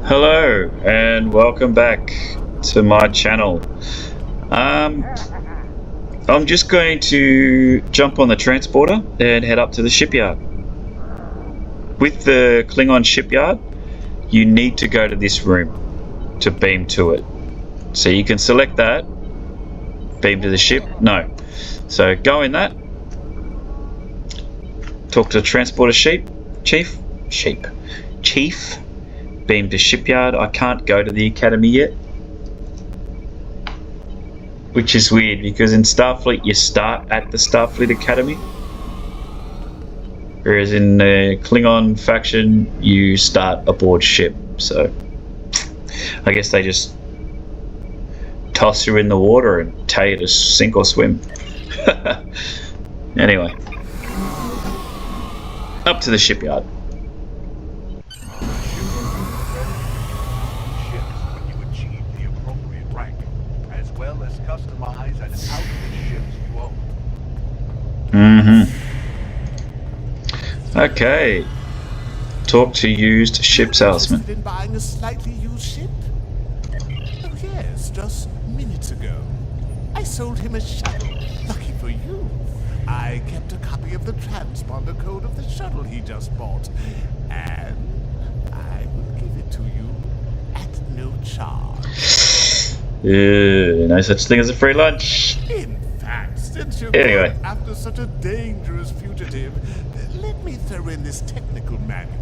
Hello and welcome back to my channel. I'm just going to jump on the transporter and head up to the shipyard. With the Klingon shipyard, you need to go to this room to beam to it. So you can select that, beam to the ship, no. So go in that, talk to the transporter chief, beam to shipyard. I can't go to the academy yet, which is weird because in Starfleet you start at the Starfleet Academy, whereas in the Klingon faction you start aboard ship. So I guess they just toss you in the water and tell you to sink or swim. Anyway, up to the shipyard. Customize and outfit ships you own. Okay. Talk to used ship salesman. Interested in buying a slightly used ship? Oh yes, just minutes ago. I sold him a shuttle. Lucky for you. I kept a copy of the transponder code of the shuttle he just bought. And I will give it to you at no charge. No such thing as a free lunch. In fact, since you're Anyway. going after such a dangerous fugitive, let me throw in this technical manual.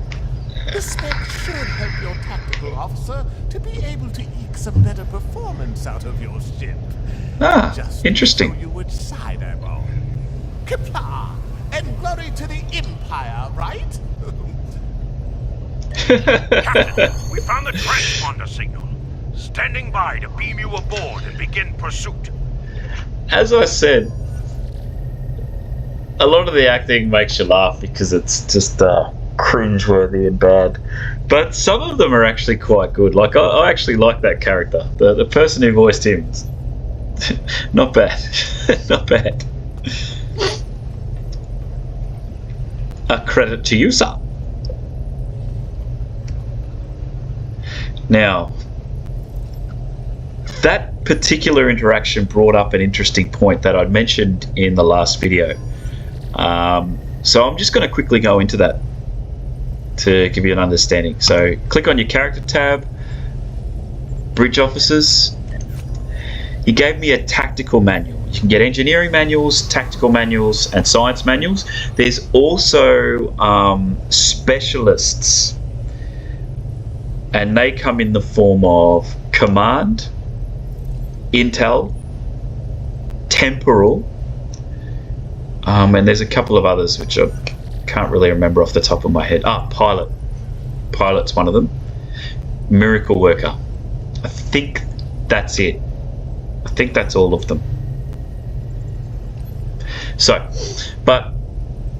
The spec should help your tactical officer to be able to eke some better performance out of your ship. Ah, Just interesting. To show you which side I'm on. Kapla! And glory to the Empire, right? Captain, we found the transponder signal. Standing by to beam you aboard and begin pursuit. As I said, a lot of the acting makes you laugh because it's just cringeworthy and bad. But some of them are actually quite good. Like, I actually like that character. The person who voiced him. Not bad. Not bad. A credit to you, sir. Now, that particular interaction brought up an interesting point that I'd mentioned in the last video. So I'm just going to quickly go into that to give you an understanding. So click on your character tab, bridge officers. He gave me a tactical manual. You can get engineering manuals, tactical manuals, and science manuals. There's also specialists, and they come in the form of command, intel, temporal, and there's a couple of others which I can't really remember off the top of my head. Pilot. Pilot's one of them. Miracle worker. I think that's it. I think that's all of them. So, but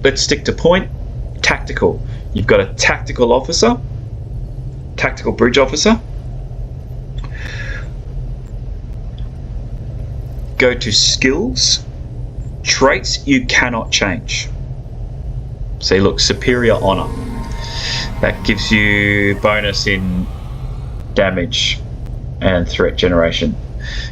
let's stick to point. Tactical. You've got a tactical officer, tactical bridge officer. Go to skills, traits you cannot change. See, look, superior honor. That gives you bonus in damage and threat generation.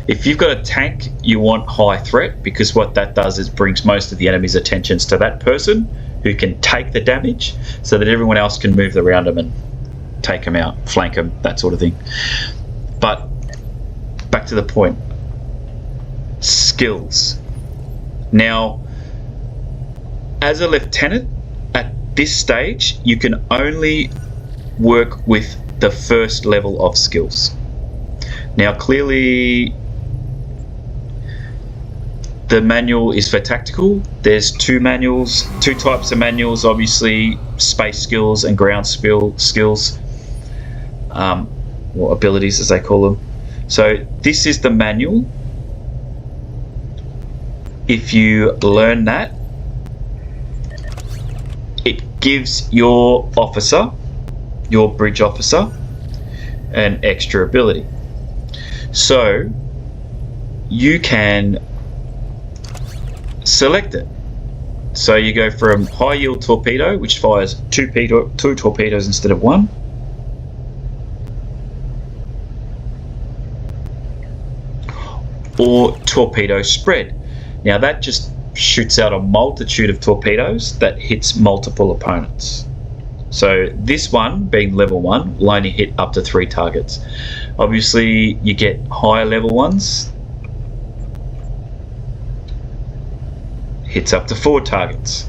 If you've got a tank, you want high threat, because what that does is brings most of the enemy's attentions to that person who can take the damage, so that everyone else can move around them and take them out, flank them, that sort of thing. But back to the point. Skills. Now, as a lieutenant, at this stage, you can only work with the first level of skills. Now, clearly, the manual is for tactical. There's two types of manuals, obviously, space skills and ground skills, or abilities as they call them. So this is the manual. If you learn that, it gives your officer, your bridge officer, an extra ability. So you can select it. So you go from high yield torpedo, which fires two torpedoes instead of one, or torpedo spread. Now that just shoots out a multitude of torpedoes that hits multiple opponents. So this one, being level 1, will only hit up to 3 targets. Obviously, you get higher level ones, hits up to 4 targets,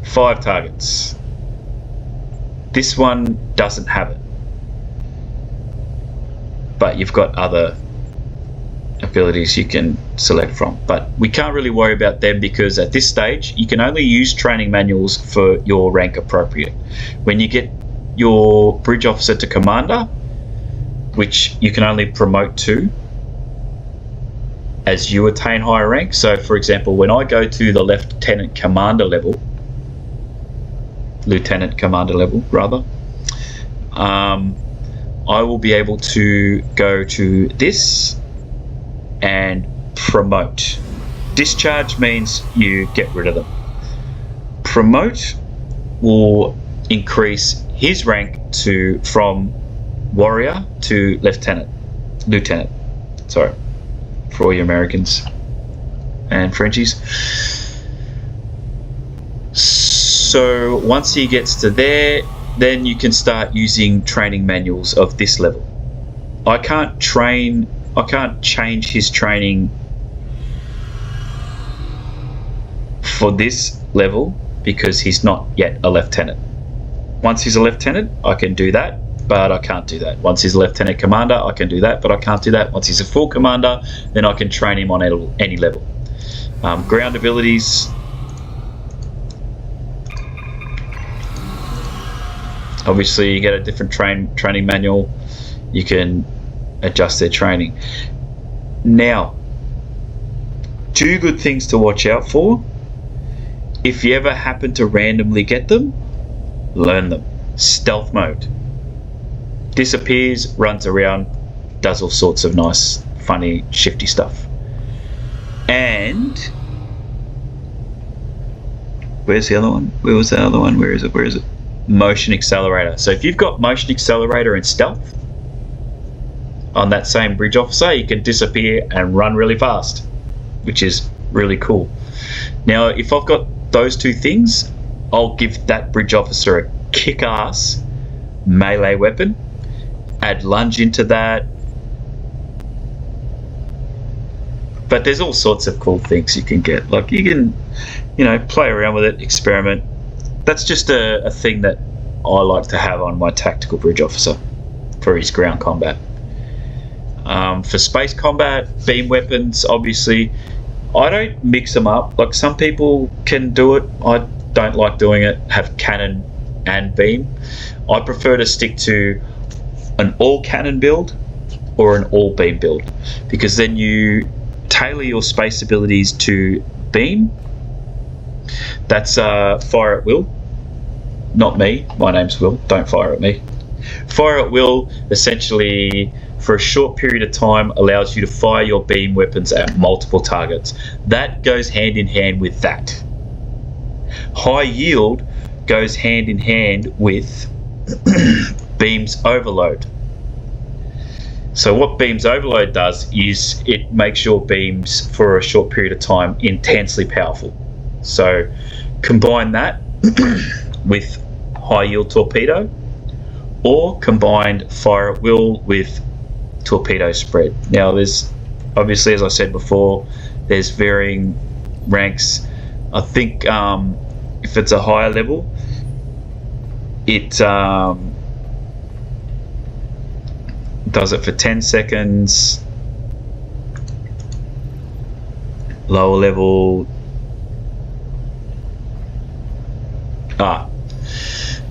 5 targets. This one doesn't have it, but you've got other abilities you can select from, but we can't really worry about them because at this stage you can only use training manuals for your rank appropriate. When you get your bridge officer to commander, which you can only promote to as you attain higher rank. So for example, when I go to the lieutenant commander level rather, I will be able to go to this and promote. Discharge means you get rid of them. Promote will increase his rank from warrior to lieutenant. Sorry, for all you Americans and Frenchies. So once he gets to there, then you can start using training manuals of this level. I can't change his training for this level because he's not yet a lieutenant. Once he's a lieutenant, I can do that, but I can't do that. Once he's a lieutenant commander, I can do that, but I can't do that. Once he's a full commander, then I can train him on any level. Ground abilities. Obviously, you get a different training manual. You can adjust their training. Now, 2 good things to watch out for. If you ever happen to randomly get them, learn them. Stealth mode. Disappears, runs around, does all sorts of nice, funny, shifty stuff. And where's the other one? Where was the other one? Where is it? Motion accelerator. So if you've got motion accelerator and stealth on that same bridge officer, you can disappear and run really fast, which is really cool. Now, if I've got those 2 things, I'll give that bridge officer a kick-ass melee weapon, add lunge into that. But there's all sorts of cool things you can get. Like you can, play around with it, experiment. That's just a thing that I like to have on my tactical bridge officer for his ground combat. For space combat, beam weapons, obviously, I don't mix them up. Like some people can do it. I don't like doing it, have cannon and beam. I prefer to stick to an all cannon build or an all beam build, because then you tailor your space abilities to beam. That's fire at will. Not me. My name's Will. Don't fire at me. Fire at will essentially, for a short period of time, allows you to fire your beam weapons at multiple targets. That goes hand in hand with that. High yield goes hand in hand with beams overload. So what beams overload does is it makes your beams for a short period of time intensely powerful. So combine that with high yield torpedo, or combined fire at will with torpedo spread. Now there's obviously, as I said before, there's varying ranks. I think if it's a higher level, it does it for 10 seconds. Lower level,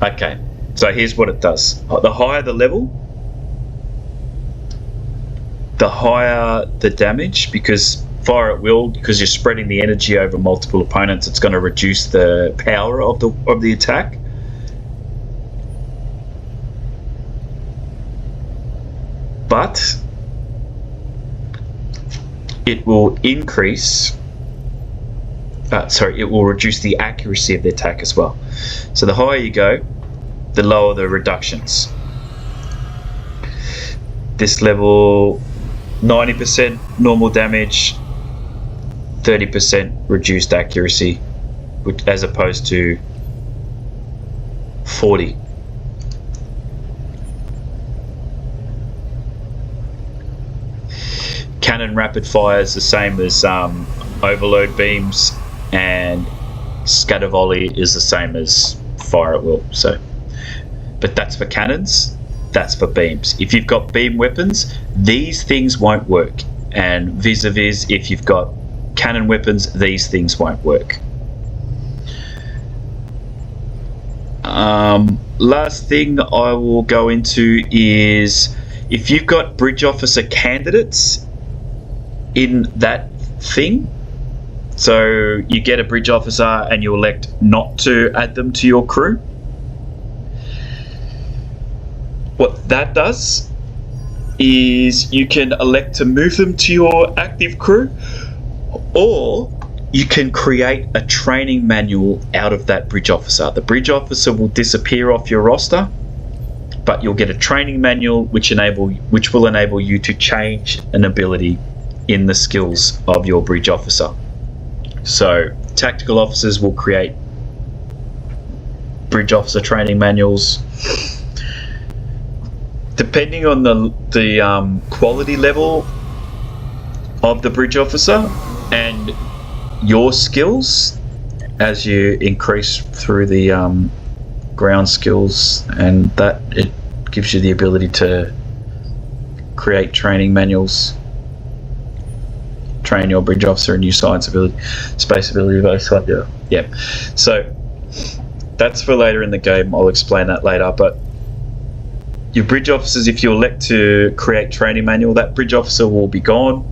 okay, so here's what it does. The higher the level, the higher the damage, because fire at will, because you're spreading the energy over multiple opponents, it's going to reduce the power of the attack. But it will increase, it will reduce the accuracy of the attack as well. So the higher you go, the lower the reductions. This level, 90% normal damage, 30% reduced accuracy, as opposed to 40. Cannon rapid fire is the same as overload beams, and scatter volley is the same as fire at will. So, but that's for cannons, that's for beams. If you've got beam weapons, these things won't work, and vis-a-vis if you've got cannon weapons, these things won't work. Last thing I will go into is if you've got bridge officer candidates in that thing, so you get a bridge officer and you elect not to add them to your crew. What that does is you can elect to move them to your active crew, or you can create a training manual out of that bridge officer. The bridge officer will disappear off your roster, but you'll get a training manual which will enable you to change an ability in the skills of your bridge officer. So tactical officers will create bridge officer training manuals. Depending on the quality level of the bridge officer and your skills, as you increase through the ground skills, and that it gives you the ability to create training manuals, train your bridge officer in new science ability, space ability, yeah. So that's for later in the game. I'll explain that later. But your bridge officers, if you elect to create training manual, that bridge officer will be gone,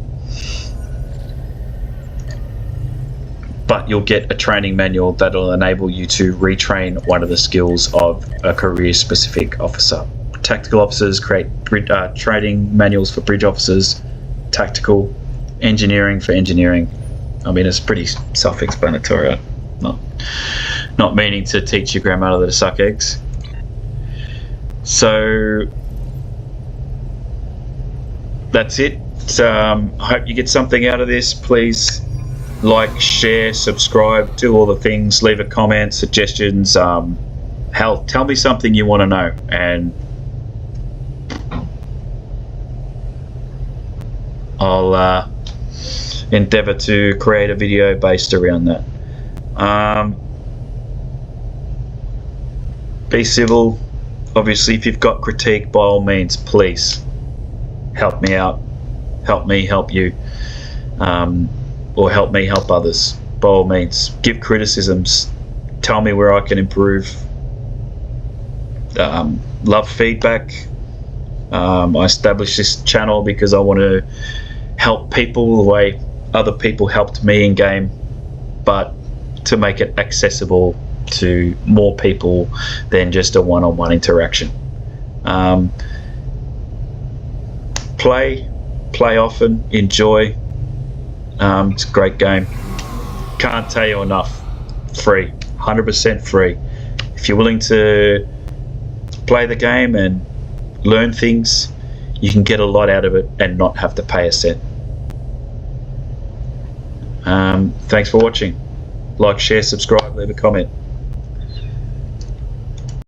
but you'll get a training manual that'll enable you to retrain one of the skills of a career-specific officer. Tactical officers create training manuals for bridge officers, tactical, engineering for engineering. I mean, it's pretty self-explanatory. Not meaning to teach your grandmother to suck eggs. So that's it. I hope you get something out of this. Please like, share, subscribe, do all the things, leave a comment, suggestions. Hell, tell me something you want to know, and I'll endeavor to create a video based around that. Be civil. Obviously, if you've got critique, by all means, please help me out, help me help you, or help me help others. By all means, give criticisms, tell me where I can improve. Love feedback. I established this channel because I want to help people the way other people helped me in game, but to make it accessible to more people than just a one-on-one interaction. Play often, enjoy. It's a great game. Can't tell you enough. Free, 100% free. If you're willing to play the game and learn things, you can get a lot out of it and not have to pay a cent. Thanks for watching. Like, share, subscribe, leave a comment.